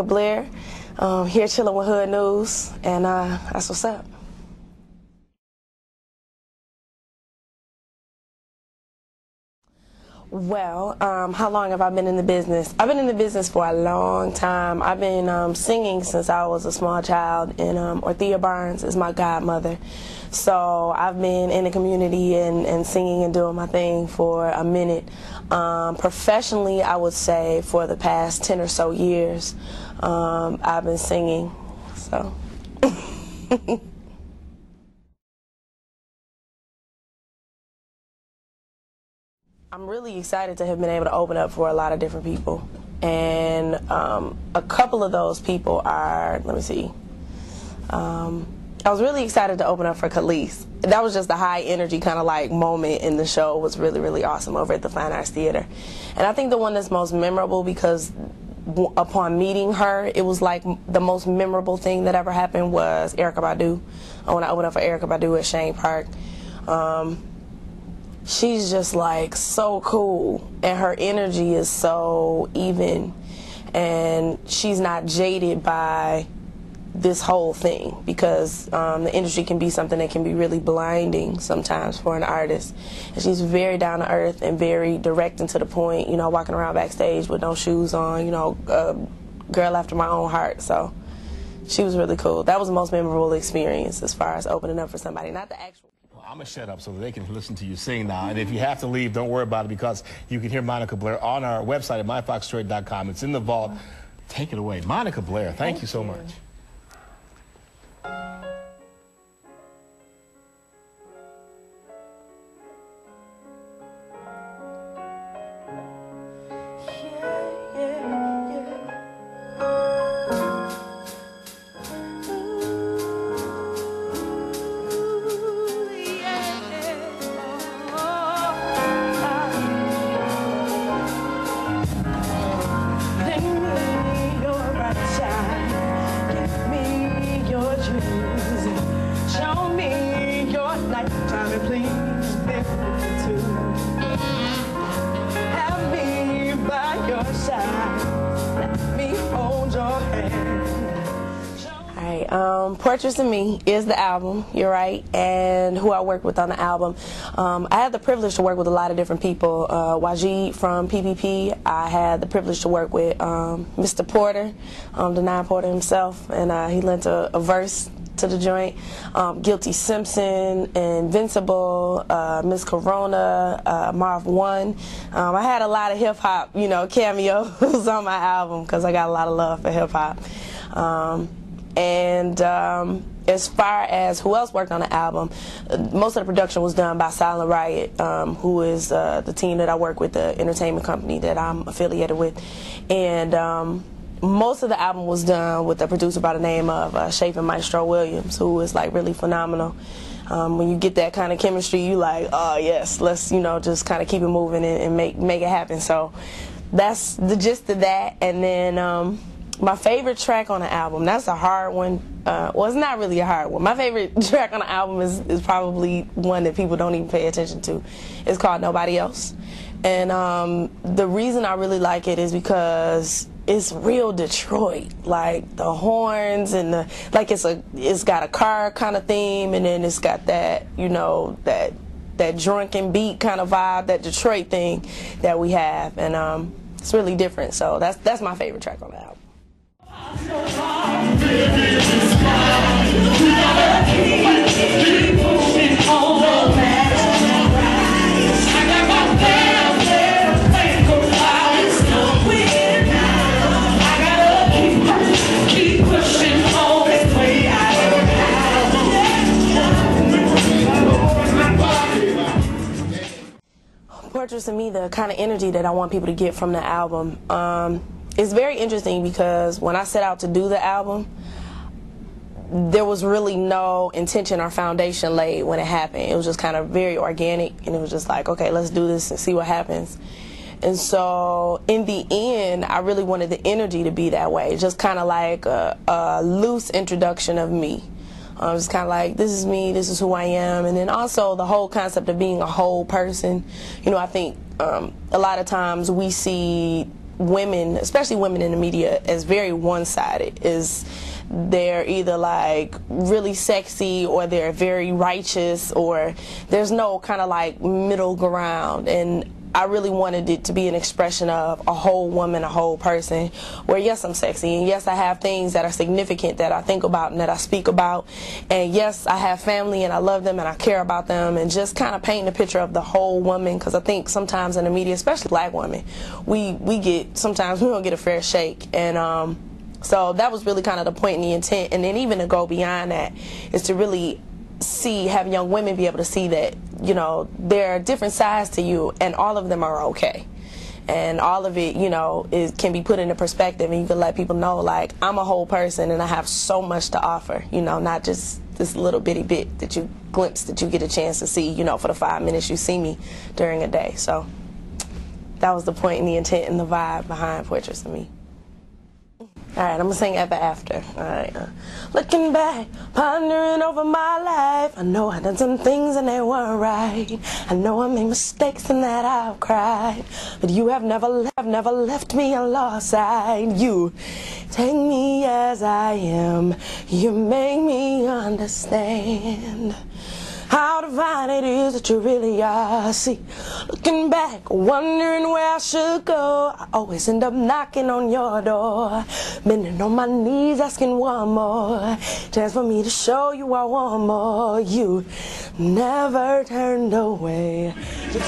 Monica Blaire, here chilling with Hood News, and that's what's up. Well, how long have I been in the business? I've been in the business for a long time. I've been singing since I was a small child, and Orthea Barnes is my godmother. So I've been in the community and singing and doing my thing for a minute. Professionally, I would say for the past 10 or so years, I've been singing. So. I'm really excited to have been able to open up for a lot of different people. And a couple of those people are, let me see. I was really excited to open up for Khalees. That was just a high energy kind of like moment in the show. It was really, really awesome over at the Fine Arts Theater. And I think the one that's most memorable because upon meeting her, it was like the most memorable thing that ever happened was Erykah Badu. When I opened up for Erykah Badu at Shane Park. She's just like so cool, and her energy is so even, and she's not jaded by this whole thing because the industry can be something that can be really blinding sometimes for an artist. And she's very down to earth and very direct and to the point, you know, walking around backstage with no shoes on, you know, girl after my own heart. So she was really cool. That was the most memorable experience as far as opening up for somebody, not the actual. I'm going to shut up so that they can listen to you sing now. And if you have to leave, don't worry about it because you can hear Monica Blaire on our website at myfoxdetroit.com. It's in the vault. Take it away. Monica Blaire, thank you so much. Portraits of Me is the album, you're right, and who I worked with on the album. I had the privilege to work with a lot of different people. Wajid from PPP, I had the privilege to work with Mr. Porter, Denai Porter himself, and he lent a verse to the joint. Guilty Simpson, Invincible, Miss Corona, Marv One. I had a lot of hip-hop, you know, cameos on my album because I got a lot of love for hip-hop. As far as who else worked on the album, most of the production was done by Silent Riot, who is the team that I work with, the entertainment company that I'm affiliated with. And most of the album was done with a producer by the name of Chafin Maestro Williams, who is like really phenomenal. When you get that kind of chemistry, you like, oh yes, let's, you know, just kind of keep it moving and make it happen. So that's the gist of that. And then my favorite track on the album, that's a hard one. Well, it's not really a hard one. My favorite track on the album is probably one that people don't even pay attention to. It's called Nobody Else. And the reason I really like it is because it's real Detroit. Like the horns and the, like it's got a car kind of theme, and then it's got that, you know, that drunken beat kind of vibe, that Detroit thing that we have. And it's really different. So that's my favorite track on the album. Portraits of Me, the kind of energy that I want people to get from the album. It's very interesting because when I set out to do the album, there was really no intention or foundation laid when it happened. It was just kind of very organic, and it was just like, okay, let's do this and see what happens. And so in the end, I really wanted the energy to be that way, just kind of like a loose introduction of me. It's kind of like, this is me, this is who I am. And then also the whole concept of being a whole person. You know, I think a lot of times we see women, especially women in the media, as very one-sided. They're either like really sexy, or they're very righteous, or there's no kind of like middle ground. And I really wanted it to be an expression of a whole woman, a whole person, where yes, I'm sexy, and yes, I have things that are significant that I think about and that I speak about, and yes, I have family and I love them and I care about them, and just kind of painting a picture of the whole woman, because I think sometimes in the media, especially black women, sometimes we don't get a fair shake. And so that was really kind of the point and the intent. And then even to go beyond that is to really have young women be able to see that, you know, there are different sides to you, and all of them are okay. And all of it, you know, can be put into perspective, and you can let people know, like, I'm a whole person and I have so much to offer, you know, not just this little bitty bit that you get a chance to see, you know, for the 5 minutes you see me during a day. So that was the point and the intent and the vibe behind Portraits of Me. All right, I'm gonna sing Ever After. All right. Looking back, pondering over my life, I know I done some things and they weren't right. I know I made mistakes and that I've cried, but you have never left me alongside. You take me as I am. You make me understand how divine it is that you really are. See, looking back, wondering where I should go, I always end up knocking on your door, bending on my knees, asking one more chance for me to show you I want more. You never turned away. Just